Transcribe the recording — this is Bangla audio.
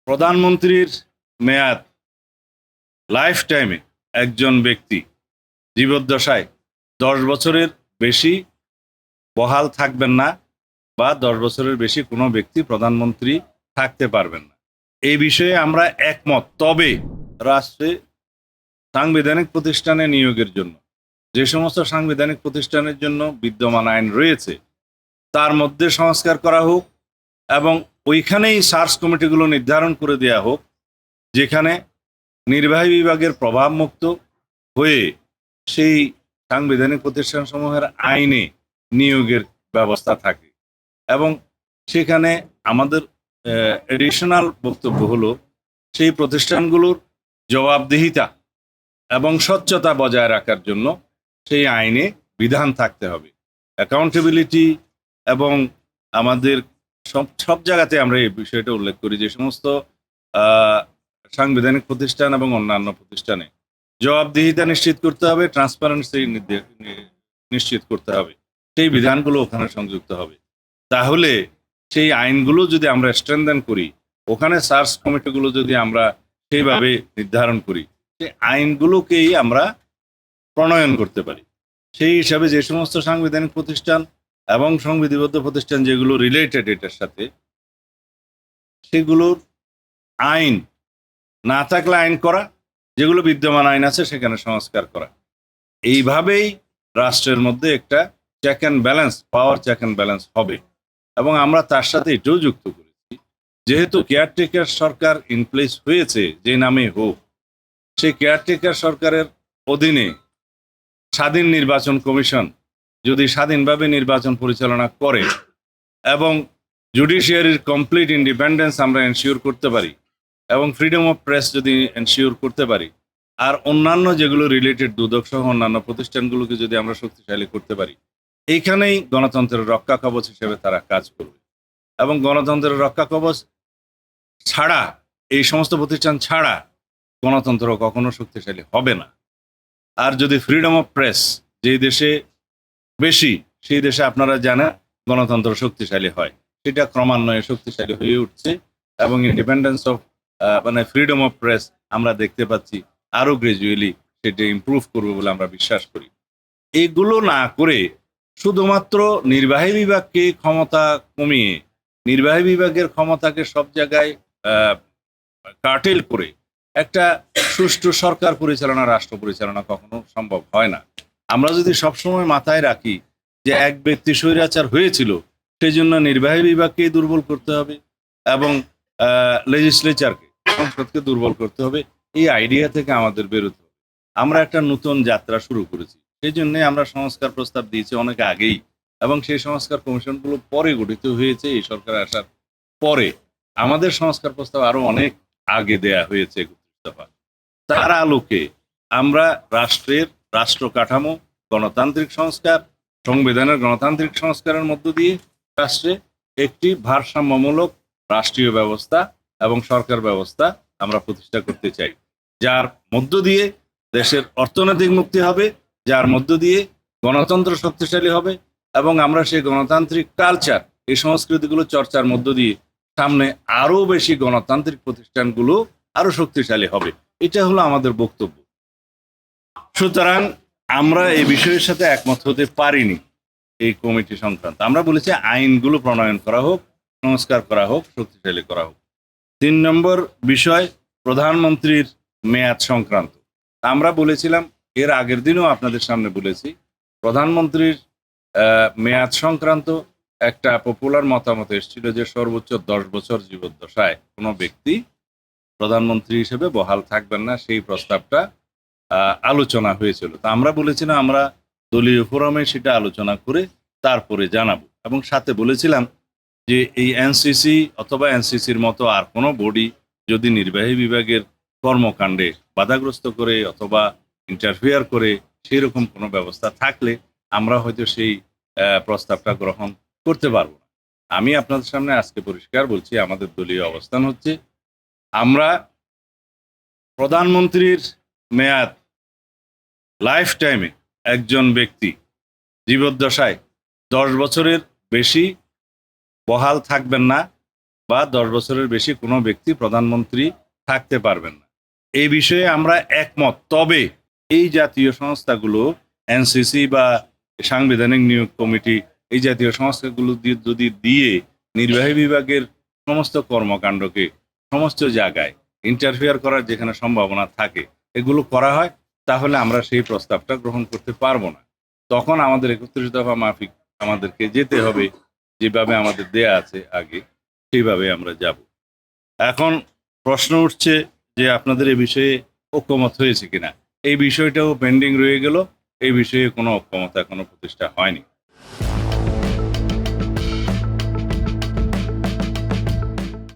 প্রধানমন্ত্রীর মেয়াদ লাইফ টাইমে একজন ব্যক্তি জীবদ্দশায় 10 বছরের বেশি বহাল থাকবেন না বা 10 বছরের বেশি কোনো ব্যক্তি প্রধানমন্ত্রী থাকতে পারবেন না। এই বিষয়ে আমরা একমত। তবে রাষ্ট্রে সাংবিধানিক প্রতিষ্ঠানে নিয়োগের জন্য যে সমস্ত সাংবিধানিক প্রতিষ্ঠানের জন্য বিদ্যমান আইন রয়েছে তার মধ্যে সংস্কার করা হোক এবং ওইখানেই সার্চ কমিটিগুলো নির্ধারণ করে দেয়া হোক যেখানে নির্বাহী বিভাগের প্রভাবমুক্ত হয়ে সেই সাংবিধানিক প্রতিষ্ঠানসমূহের আইনে নিয়োগের ব্যবস্থা থাকে। এবং সেখানে আমাদের এডিশনাল বক্তব্য হলো সেই প্রতিষ্ঠানগুলোর জবাবদিহিতা এবং স্বচ্ছতা বজায় রাখার জন্য সেই আইনে বিধান থাকতে হবে। অ্যাকাউন্টেবিলিটি এবং আমাদের সব জায়গাতে আমরা এই বিষয়টা উল্লেখ করি যে সমস্ত সাংবিধানিক প্রতিষ্ঠান এবং অন্যান্য প্রতিষ্ঠানে জবাবদিহিতা নিশ্চিত করতে হবে, ট্রান্সপারেন্সি নিশ্চিত করতে হবে, সেই বিধানগুলো ওখানে সংযুক্ত হবে। তাহলে সেই আইনগুলো যদি আমরা স্ট্রেনদেন করি, ওখানে সার্চ কমিটিগুলো যদি আমরা সেইভাবে নির্ধারণ করি, সেই আইনগুলোকেই আমরা প্রণয়ন করতে পারি। সেই হিসাবে যে সমস্ত সাংবিধানিক প্রতিষ্ঠান এবং সংবিধিবদ্ধ প্রতিষ্ঠান যেগুলো রিলেটেড এটার সাথে, সেগুলোর আইন না থাকলে আইন করা, যেগুলো বিদ্যমান আইন আছে সেখানে সংস্কার করা। এইভাবেই রাষ্ট্রের মধ্যে একটা check and balance, power check and balance হবে। এবং আমরা তার সাথে এটাও যুক্ত করেছি, যেহেতু কেয়ারটেকার সরকার ইন প্লেস হয়েছে যে নামে হোক, সেই কেয়ারটেকার সরকারের অধীনে স্বাধীন নির্বাচন কমিশন যদি স্বাধীনভাবে নির্বাচন পরিচালনা করে এবং জুডিশিয়ারির কমপ্লিট ইন্ডিপেন্ডেন্স আমরা এনশিওর করতে পারি এবং ফ্রিডম অফ প্রেস যদি এনশিওর করতে পারি, আর অন্যান্য যেগুলো রিলেটেড দুদক সহ অন্যান্য প্রতিষ্ঠানগুলোকে যদি আমরা শক্তিশালী করতে পারি, এইখানেই গণতন্ত্রের রক্ষা কবচ হিসেবে তারা কাজ করবে। এবং গণতন্ত্রের রক্ষা কবচ ছাড়া, এই সমস্ত প্রতিষ্ঠান ছাড়া গণতন্ত্র কখনো শক্তিশালী হবে না। আর যদি ফ্রিডম অফ প্রেস যেই দেশে বেশি, সেই দেশে আপনারা জানেন গণতন্ত্র শক্তিশালী হয়, সেটা ক্রমান্বয়ে শক্তিশালী হয়ে উঠছে এবং independence of freedom of press আমরা দেখতে পাচ্ছি আরো গ্রাজুয়ালি সেটা ইমপ্রুভ করবে বলে আমরা বিশ্বাস করি। এগুলো না করে শুধুমাত্র নির্বাহী বিভাগকে ক্ষমতা কমিয়ে নির্বাহী বিভাগের ক্ষমতাকে সব জায়গায় কার্টেল করে একটা সুষ্ঠু সরকার পরিচালনা, রাষ্ট্র পরিচালনা কখনো সম্ভব হয় না। আমরা যদি সবসময় মাথায় রাখি যে এক ব্যক্তি স্বৈরাচার হয়েছিল, সেই জন্য নির্বাহী বিভাগকে দুর্বল করতে হবে এবং লেজিসলেচারকে, সংসদকে দুর্বল করতে হবে, এই আইডিয়া থেকে আমাদের বেরোতে হবে। আমরা একটা নতুন যাত্রা শুরু করেছি, সেই জন্য আমরা সংস্কার প্রস্তাব দিয়েছি অনেক আগেই এবং সেই সংস্কার কমিশনগুলো পরে গঠিত হয়েছে এই সরকার আসার পরে। আমাদের সংস্কার প্রস্তাব আরো অনেক আগে দেয়া হয়েছে। তার আলোকে আমরা রাষ্ট্র কাঠামো, গণতান্ত্রিক সংস্কার, সংবিধানের গণতান্ত্রিক সংস্কারের মধ্য দিয়ে রাষ্ট্রে একটি ভারসাম্যমূলক রাষ্ট্রীয় ব্যবস্থা এবং সরকার ব্যবস্থা আমরা প্রতিষ্ঠা করতে চাই, যার মধ্য দিয়ে দেশের অর্থনৈতিক মুক্তি হবে, যার মধ্য দিয়ে গণতন্ত্র শক্তিশালী হবে এবং আমরা সেই গণতান্ত্রিক কালচার, এই সংস্কৃতিগুলো চর্চার মধ্য দিয়ে সামনে আরো বেশি গণতান্ত্রিক প্রতিষ্ঠানগুলো আরো শক্তিশালী হবে। এটা হলো আমাদের বক্তব্য। সুতরাং আমরা এই বিষয়ের সাথে একমত হতে পারিনি এই কমিটি সংক্রান্ত। আমরা বলেছি আইনগুলো প্রণয়ন করা হোক, সংস্কার করা হোক, শক্তিশালী করা হোক। 3 নম্বর বিষয় প্রধানমন্ত্রীর মেয়াদ সংক্রান্ত। আমরা বলেছিলাম, এর আগের দিনও আপনাদের সামনে বলেছি, প্রধানমন্ত্রীর মেয়াদ সংক্রান্ত একটা পপুলার মতামত এসেছিল যে সর্বোচ্চ 10 বছর জীবদ্দশায় কোনো ব্যক্তি প্রধানমন্ত্রী হিসেবে বহাল থাকবেন না, সেই প্রস্তাবটা আলোচনা হয়েছিল। তা আমরা বলেছিলাম আমরা দলীয় ফোরামে সেটা আলোচনা করে তারপরে জানাবো এবং সাথে বলেছিলাম যে এই এনসিসি অথবা এনসিসির মতো আর কোনো বডি যদি নির্বাহী বিভাগের কর্মকাণ্ডে বাধাগ্রস্ত করে অথবা ইন্টারফেয়ার করে সেই রকম কোনো ব্যবস্থা থাকলে আমরা হয়তো সেই প্রস্তাবটা গ্রহণ করতে পারবো না। আমি আপনাদের সামনে আজকে পরিষ্কার বলছি, আমাদের দলীয় অবস্থান হচ্ছে আমরা প্রধানমন্ত্রীর মেয়াদ লাইফ টাইমে একজন ব্যক্তি জীবদ্দশায় 10 বছরের বেশি বহাল থাকবেন না বা 10 বছরের বেশি কোনো ব্যক্তি প্রধানমন্ত্রী থাকতে পারবেন না। এই বিষয়ে আমরা একমত। তবে এই জাতীয় সংস্থাগুলো এনসিসি বা সাংবিধানিক নিয়োগ কমিটি এই জাতীয় সংস্থাগুলো যদি দিয়ে নির্বাহী বিভাগের সমস্ত কর্মকাণ্ডকে সমস্ত জায়গায় ইন্টারফেয়ার করার যেখানে সম্ভাবনা থাকে এগুলো করা হয়, তাহলে আমরা সেই প্রস্তাবটা গ্রহণ করতে পারবো না। তখন আমাদের 31 দফা মাফিক আমাদেরকে যেতে হবে, যেভাবে আমাদের দেয়া আছে আগে সেইভাবে আমরা যাব। এখন প্রশ্ন উঠছে যে আপনাদের এই বিষয়ে ঐকমত হয়েছে কিনা। এই বিষয়টাও পেন্ডিং রয়ে গেল, এই বিষয়ে কোনো ঐকমত এখনো প্রতিষ্ঠা হয়নি।